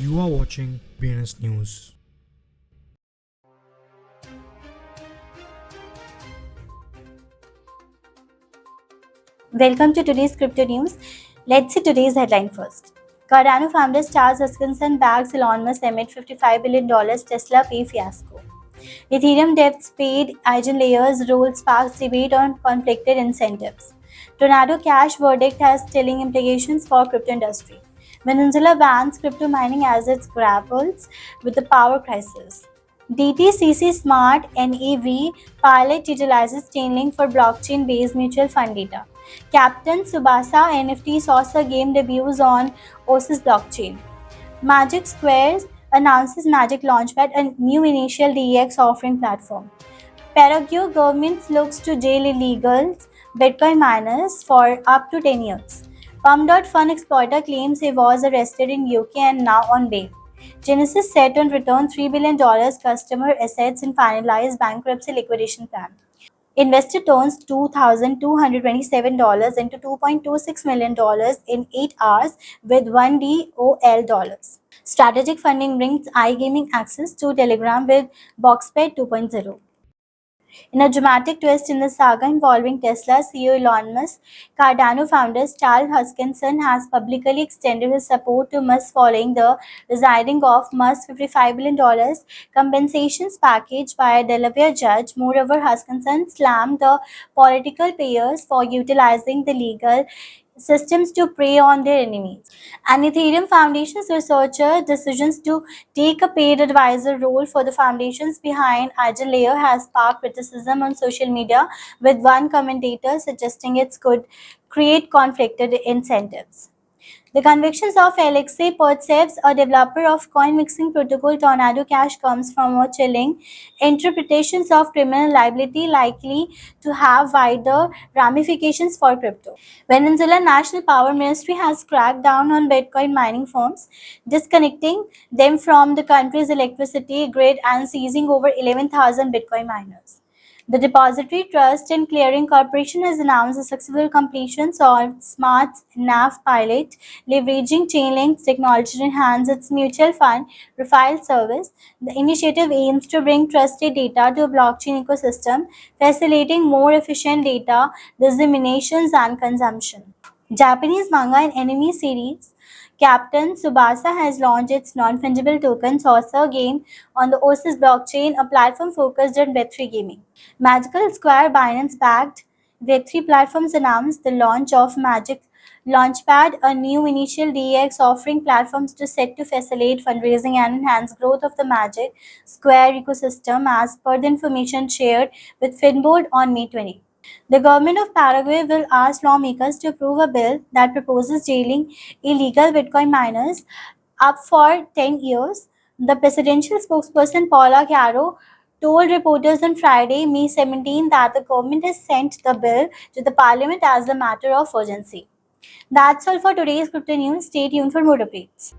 You are watching BNS News. Welcome to today's crypto news. Let's see today's headline first. Cardano founder Charles Hoskinson bags Elon Musk amid $55 billion Tesla pay fiasco. Ethereum devs paid EigenLayer's role sparks debate on conflicted incentives. Tornado Cash verdict has telling implications for crypto industry. Venezuela bans crypto mining as it grapples with the power crisis. DTCC Smart NAV pilot utilizes Chainlink for blockchain-based mutual fund data. Captain Subasa NFT saucer game debuts on OSIS blockchain. Magic Squares announces Magic Launchpad, a new initial DEX offering platform. Paraguay government looks to jail illegal Bitcoin miners for up to 10 years. Pump.Fun exploiter claims he was arrested in UK and now on bail. Genesis set on return $3 billion customer assets in finalized bankruptcy liquidation plan. Investor turns $2,227 into $2.26 million in 8 hours with 1 DOL. Strategic funding brings iGaming access to Telegram with Boxpad 2.0. In a dramatic twist in the saga involving Tesla CEO Elon Musk, Cardano founder Charles Hoskinson has publicly extended his support to Musk following the resigning of Musk's $55 billion compensations package by a Delaware judge. Moreover, Hoskinson slammed the political players for utilizing the legal systems to prey on their enemies. And Ethereum Foundation's researcher decisions to take a paid advisor role for the foundations behind EigenLayer has sparked criticism on social media, with one commentator suggesting it could create conflicted incentives. The convictions of Alexei Pertsevs, a developer of coin mixing protocol Tornado Cash, comes from a chilling interpretations of criminal liability likely to have wider ramifications for crypto. Venezuela National Power Ministry has cracked down on Bitcoin mining firms, disconnecting them from the country's electricity grid and seizing over 11,000 Bitcoin miners. The Depository Trust and Clearing Corporation has announced the successful completion of Smart's NAV pilot, leveraging Chainlink's technology to enhance its mutual fund refill service. The initiative aims to bring trusted data to a blockchain ecosystem, facilitating more efficient data disseminations and consumption. Japanese manga and anime series Captain Tsubasa has launched its non-fungible token Saucer game on the OSIS blockchain, a platform focused on Web3 gaming. Magical Square Binance-backed Web3 platforms announced the launch of Magic Launchpad, a new initial DEX offering platforms to set to facilitate fundraising and enhance growth of the Magic Square ecosystem, as per the information shared with Finboard on May 20. The government of Paraguay will ask lawmakers to approve a bill that proposes jailing illegal Bitcoin miners up for 10 years. The presidential spokesperson Paula Caro told reporters on Friday, May 17, that the government has sent the bill to the parliament as a matter of urgency. That's all for today's crypto news. Stay tuned for more updates.